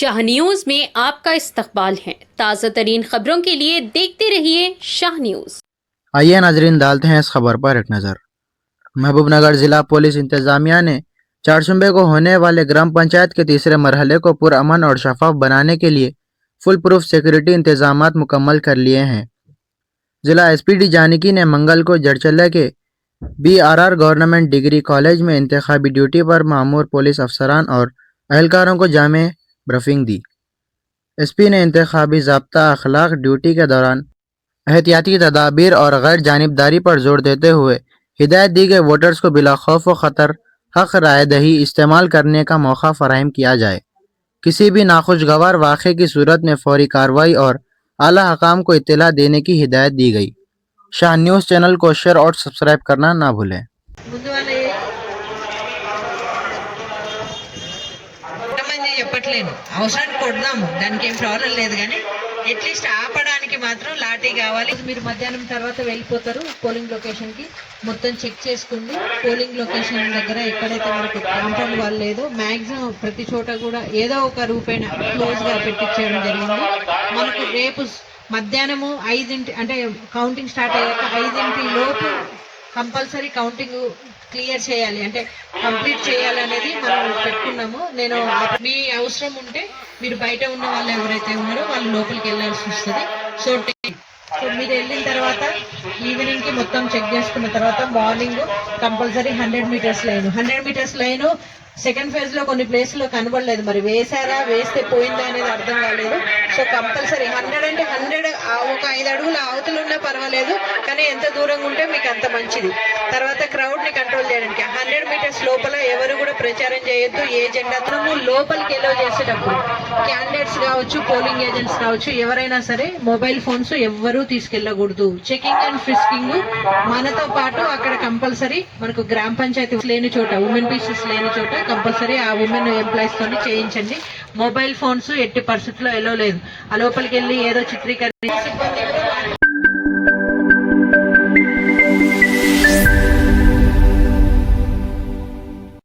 Shah news में आपका इस्तकबाल है। ताज़ा तरीन खबरों के लिए देखते रहिए शाह न्यूज। आइए नाजरीन, डालते हैं इस खबर पर एक नज़र। महबूबनगर जिला पुलिस इंतजामिया ने चारशंबे को होने वाले ग्राम पंचायत के तीसरे मरहले को पुरअमन और शफाफ बनाने के लिए फुल प्रूफ सिक्योरिटी इंतजामात मुकम्मल कर लिए हैं। जिला एसपीडी जानकी ने मंगल को जड़चल्ला के BRR गवर्नमेंट डिग्री कॉलेज में इंतखाबी ड्यूटी पर मामूर पुलिस अफसरान और अहलकारों को जामे ब्रीफिंग दी। एसपी ने इंतखाबी ज़ाब्ता अखलाक ड्यूटी के दौरान एहतियाती तदाबीर और गैर जानिबदारी पर जोर देते हुए हिदायत दी कि वोटर्स को बिला खौफ व ख़तर हक राय दही इस्तेमाल करने का मौका फराहम किया जाए। किसी भी नाखुशगवार वाक़े की सूरत में फौरी कार्रवाई और आला हकाम को इत्तला देने की हिदायत दी गई। शाह न्यूज़ चैनल को शेयर और सब्सक्राइब करना ना भूलें। చెప్పట్లేను అవసరానికి కొడదాము, దానికి ఏం ప్రాబ్లం లేదు. కానీ అట్లీస్ట్ ఆపడానికి మాత్రం లాఠీ కావాలి. మీరు మధ్యాహ్నం తర్వాత వెళ్ళిపోతారు పోలింగ్ లొకేషన్ కి, మొత్తం చెక్ చేసుకుంది. పోలింగ్ లొకేషన్ దగ్గర ఎక్కడైతే మనకు కాంపౌండ్ వాళ్ళు లేదో మాక్సిమం ప్రతి చోట కూడా ఏదో ఒక రూపేణ క్లోజ్ గా పెట్టించడం జరిగింది. మనకు రేపు మధ్యాహ్నము 5 అంటే కౌంటింగ్ స్టార్ట్ అయ్యాక 5 లోపు కంపల్సరీ కౌంటింగ్ క్లియర్ చేయాలి, అంటే కంప్లీట్ చేయాలి అనేది మనం పెట్టుకున్నాము. నేను మీ అవసరం ఉంటే మీరు బయట ఉన్న వాళ్ళు ఎవరైతే ఉన్నారో వాళ్ళు లోపలికి వెళ్ళాల్సి వస్తుంది. సో మీరు వెళ్ళిన తర్వాత ఈవినింగ్ కి మొత్తం చెక్ చేసుకున్న తర్వాత morning compulsory 100 metres line second phase లో కొన్ని ప్లేస్ లో కనబడలేదు, మరి వేసారా వేస్తే పోయిందా అనేది అర్థం కాలేదు. సో కంపల్సరీ 100 అంటే 100 ఒక 5 అడుగుల అవతలు ఉన్నా పర్వాలేదు, కానీ ఎంత దూరంగా ఉంటే మీకు అంత మంచిది. తర్వాత క్రౌడ్ ని కంట్రోల్ చేయడానికి 100 మీటర్స్ లోపల ఎవరు కూడా ప్రచారం చేయొద్దు. ఏ జెండాను లోపలికి ఎలో చేసేటప్పుడు క్యాండిడేట్స్ కావచ్చు, పోలింగ్ ఏజెంట్స్ కావచ్చు, ఎవరైనా సరే మొబైల్ ఫోన్స్ ఎవ్వరూ తీసుకెళ్లకూడదు. చెకింగ్ అండ్ ఫ్రిస్కింగ్ మనతో పాటు అక్కడ కంపల్సరీ మనకు గ్రామ పంచాయతీ లేని చోట, ఉమెన్ పీసెస్ లేని చోట కంపల్సరీ ఆ ఉమెన్ ఎంప్లాయీస్ తోని చేయించండి. మొబైల్ ఫోన్స్ ఎట్టి పరిస్థితుల్లో ఎలో లేదు. ఆ లోపలికి వెళ్ళి ఏదో చిత్రీకరణ సిబ్బంది కూడా